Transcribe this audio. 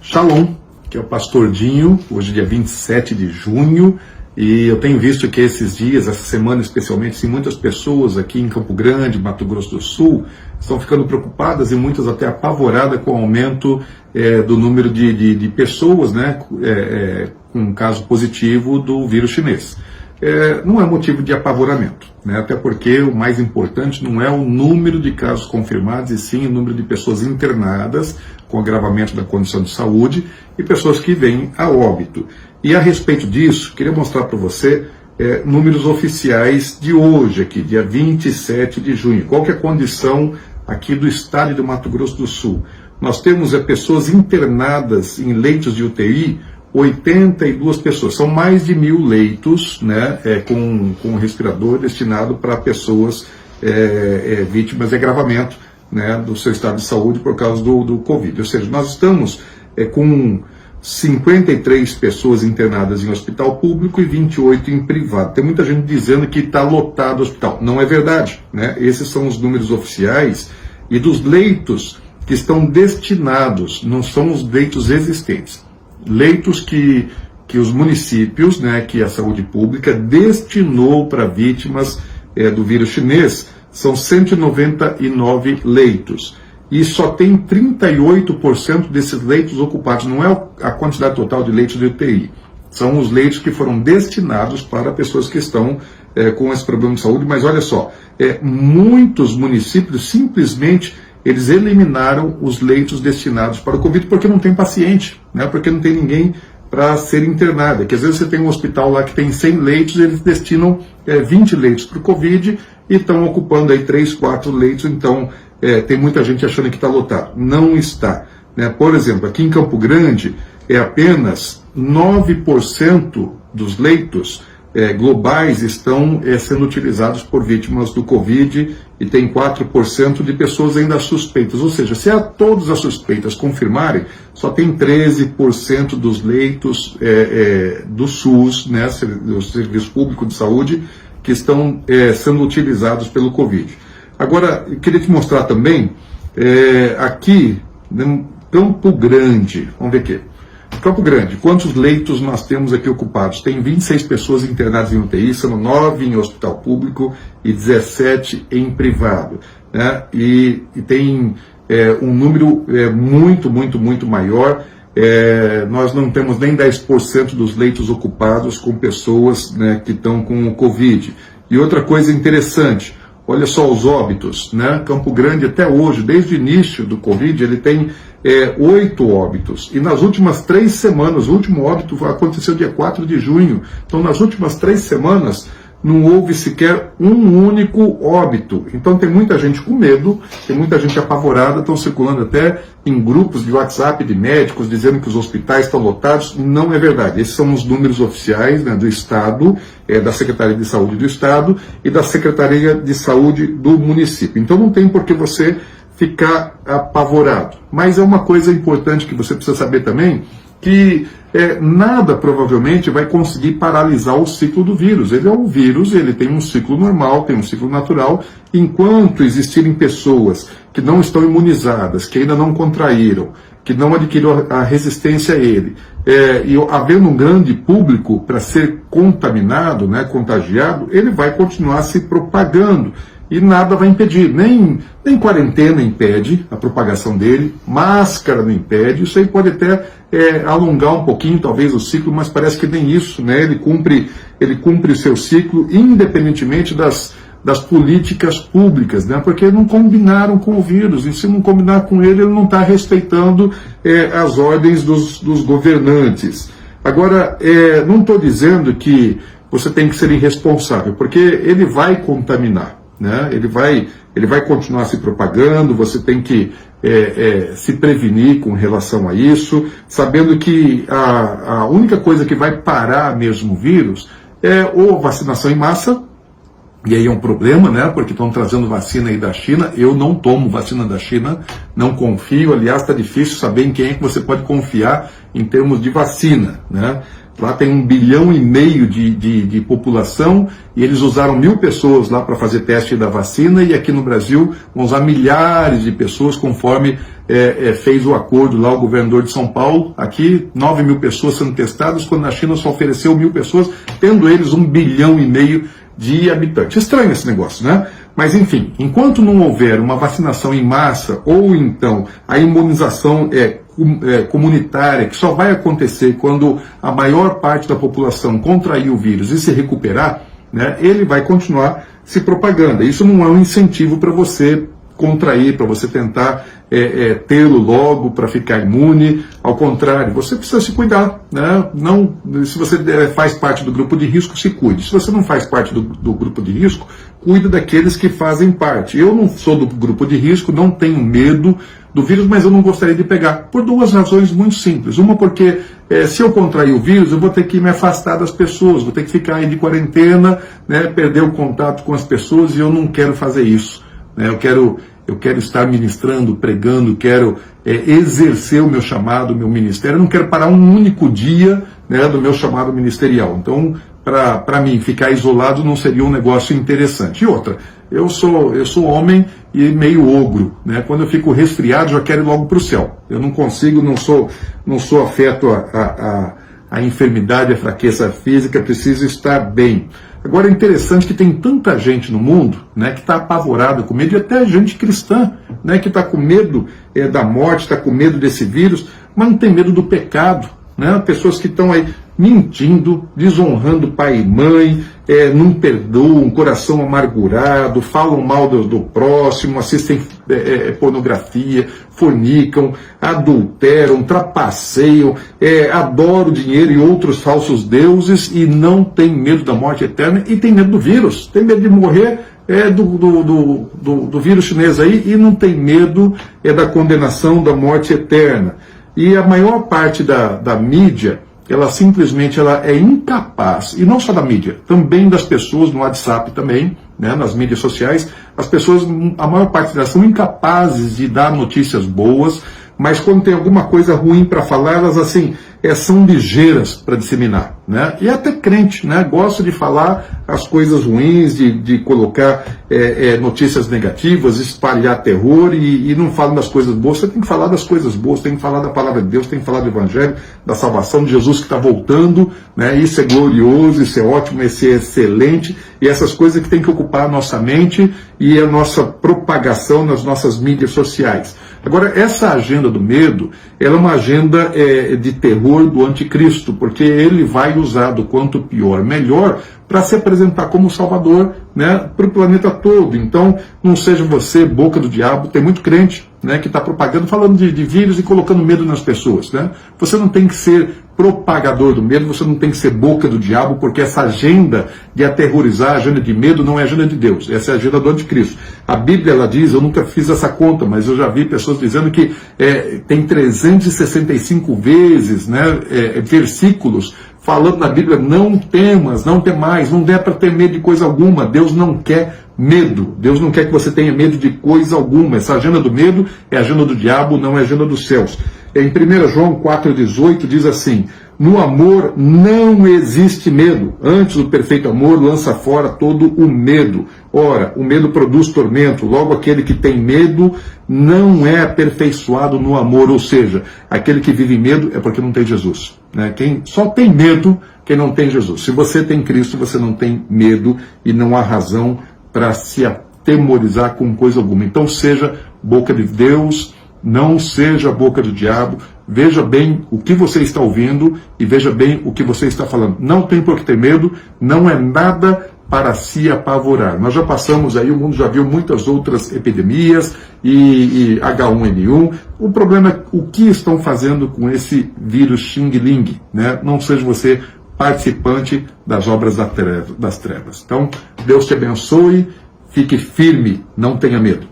Shalom, que é o Pastor Dinho, hoje dia 27 de junho, e eu tenho visto que esses dias, essa semana especialmente, sim, muitas pessoas aqui em Campo Grande, Mato Grosso do Sul, estão ficando preocupadas e muitas até apavoradas com o aumento do número de pessoas, né, com caso positivo do vírus chinês. Não é motivo de apavoramento, né? Até porque o mais importante não é o número de casos confirmados, e sim o número de pessoas internadas com agravamento da condição de saúde e pessoas que vêm a óbito. E a respeito disso, queria mostrar para você números oficiais de hoje, aqui, dia 27 de junho. Qual que é a condição aqui do estado do Mato Grosso do Sul? Nós temos pessoas internadas em leitos de UTI, 82 pessoas, são mais de 1.000 leitos, né, com respirador destinado para pessoas vítimas de agravamento, né, do seu estado de saúde por causa do Covid. Ou seja, nós estamos com 53 pessoas internadas em hospital público e 28 em privado. Tem muita gente dizendo que está lotado o hospital. Não é verdade, né? Esses são os números oficiais, e dos leitos que estão destinados, não são os leitos existentes. Leitos que os municípios, né, que a saúde pública destinou para vítimas do vírus chinês, são 199 leitos. E só tem 38% desses leitos ocupados. Não é a quantidade total de leitos de UTI. São os leitos que foram destinados para pessoas que estão com esse problema de saúde. Mas olha só, muitos municípios simplesmente eles eliminaram os leitos destinados para o Covid porque não tem paciente, né? Porque não tem ninguém para ser internado. Que às vezes você tem um hospital lá que tem 100 leitos, eles destinam 20 leitos para o Covid e estão ocupando aí 3, 4 leitos, então tem muita gente achando que está lotado. Não está, né? Por exemplo, aqui em Campo Grande apenas 9% dos leitos globais estão sendo utilizados por vítimas do Covid, e tem 4% de pessoas ainda suspeitas. Ou seja, se todas as suspeitas confirmarem, só tem 13% dos leitos do SUS, né, do Serviço Público de Saúde, que estão sendo utilizados pelo Covid. Agora, eu queria te mostrar também, aqui, em Campo Grande, vamos ver aqui. Campo Grande, quantos leitos nós temos aqui ocupados? Tem 26 pessoas internadas em UTI, sendo 9 em hospital público e 17 em privado, né? E tem um número muito maior. Nós não temos nem 10% dos leitos ocupados com pessoas, né, que estão com o Covid. E outra coisa interessante, olha só os óbitos, né? Campo Grande até hoje, desde o início do Covid, ele tem 8 óbitos. E nas últimas 3 semanas, o último óbito aconteceu dia 4 de junho. Então, nas últimas 3 semanas, não houve sequer um único óbito. Então, tem muita gente com medo, tem muita gente apavorada, estão circulando até em grupos de WhatsApp de médicos, dizendo que os hospitais estão lotados. Não é verdade. Esses são os números oficiais, né, do Estado, da Secretaria de Saúde do Estado e da Secretaria de Saúde do município. Então, não tem por que você ficar apavorado. Mas é uma coisa importante que você precisa saber também, que nada provavelmente vai conseguir paralisar o ciclo do vírus. Ele é um vírus, ele tem um ciclo normal, tem um ciclo natural. Enquanto existirem pessoas que não estão imunizadas, que ainda não contraíram, que não adquiriram a resistência a ele, e havendo um grande público para ser contaminado, né, contagiado, ele vai continuar se propagando. E nada vai impedir, nem quarentena impede a propagação dele, máscara não impede, isso aí pode até alongar um pouquinho, talvez, o ciclo, mas parece que nem isso, né? Ele cumpre o seu ciclo, independentemente das políticas públicas, né? Porque não combinaram com o vírus, e se não combinar com ele não está respeitando as ordens dos governantes. Agora, não estou dizendo que você tem que ser irresponsável, porque ele vai contaminar. Né? Ele vai continuar se propagando, você tem que se prevenir com relação a isso, sabendo que a única coisa que vai parar mesmo o vírus é ou vacinação em massa, E aí é um problema, né? Porque estão trazendo vacina aí da China. Eu não tomo vacina da China, não confio. Aliás, está difícil saber em quem é que você pode confiar em termos de vacina, né? Lá tem 1,5 bilhão de população e eles usaram 1.000 pessoas lá para fazer teste da vacina, e aqui no Brasil vão usar milhares de pessoas, conforme fez o acordo lá o governador de São Paulo. Aqui 9.000 pessoas sendo testadas, quando na China só ofereceu 1.000 pessoas, tendo eles 1,5 bilhão de habitantes. Estranho esse negócio, né? Mas enfim, enquanto não houver uma vacinação em massa, ou então a imunização comunitária, que só vai acontecer quando a maior parte da população contrair o vírus e se recuperar, né, ele vai continuar se propagando. Isso não é um incentivo para você contrair, para você tentar tê-lo logo, para ficar imune. Ao contrário, você precisa se cuidar, né? Não, se você faz parte do grupo de risco, se cuide. Se você não faz parte do grupo de risco, cuide daqueles que fazem parte. Eu não sou do grupo de risco, não tenho medo do vírus, mas eu não gostaria de pegar, por 2 razões muito simples. Uma, porque se eu contrair o vírus, eu vou ter que me afastar das pessoas, vou ter que ficar aí de quarentena, né, perder o contato com as pessoas, e eu não quero fazer isso, né? Eu quero estar ministrando, pregando, quero exercer o meu chamado, o meu ministério. Eu não quero parar um único dia, né, do meu chamado ministerial. Então, para mim, ficar isolado não seria um negócio interessante. E outra, eu sou homem e meio ogro, né? Quando eu fico resfriado, já quero ir logo para o céu. Eu não consigo, não sou afeto à enfermidade, à fraqueza física, preciso estar bem. Agora é interessante que tem tanta gente no mundo, né, que está apavorada com medo, e até gente cristã, né, que está com medo da morte, está com medo desse vírus, mas não tem medo do pecado, né? Pessoas que estão aí mentindo, desonrando pai e mãe, não perdoam, coração amargurado, falam mal do próximo, assistem pornografia, fornicam, adulteram, trapaceiam, adoram o dinheiro e outros falsos deuses, e não tem medo da morte eterna, e tem medo do vírus, tem medo de morrer do vírus chinês aí, e não tem medo da condenação da morte eterna. E a maior parte da mídia, ela simplesmente é incapaz, e não só da mídia, também das pessoas no WhatsApp também, né, nas mídias sociais, as pessoas, a maior parte delas são incapazes de dar notícias boas, mas quando tem alguma coisa ruim para falar, elas assim, são ligeiras para disseminar, né? E até crente, né, gosta de falar as coisas ruins, de colocar notícias negativas, espalhar terror, e não falam das coisas boas. Você tem que falar das coisas boas, tem que falar da palavra de Deus, tem que falar do Evangelho, da salvação de Jesus que está voltando, né? Isso é glorioso, isso é ótimo, isso é excelente, e essas coisas que tem que ocupar a nossa mente e a nossa propagação nas nossas mídias sociais. Agora, essa agenda do medo, ela é uma agenda de terror do anticristo, porque ele vai usar do quanto pior, melhor, para se apresentar como Salvador, né, para o planeta todo. Então, não seja você boca do diabo. Tem muito crente, né, que está propagando, falando de vírus e colocando medo nas pessoas, né? Você não tem que ser propagador do medo, você não tem que ser boca do diabo, porque essa agenda de aterrorizar, a agenda de medo, não é a agenda de Deus, essa é a agenda do anticristo. A Bíblia, ela diz, eu nunca fiz essa conta, mas eu já vi pessoas dizendo que tem 365 vezes, né, versículos falando na Bíblia, não temas, não temais, não dá para ter medo de coisa alguma. Deus não quer medo, Deus não quer que você tenha medo de coisa alguma. Essa agenda do medo é a agenda do diabo, não é a agenda dos céus. Em 1 João 4,18 diz assim: no amor não existe medo, antes o perfeito amor lança fora todo o medo. Ora, o medo produz tormento, logo aquele que tem medo não é aperfeiçoado no amor, ou seja, aquele que vive em medo é porque não tem Jesus, né? Quem só tem medo, quem não tem Jesus. Se você tem Cristo, você não tem medo e não há razão para se atemorizar com coisa alguma. Então seja boca de Deus, não seja boca do diabo. Veja bem o que você está ouvindo e veja bem o que você está falando. Não tem por que ter medo, não é nada para se apavorar. Nós já passamos aí, o mundo já viu muitas outras epidemias e H1N1. O problema é o que estão fazendo com esse vírus Xing Ling, né? Não seja você participante das obras das trevas. Então, Deus te abençoe, fique firme, não tenha medo.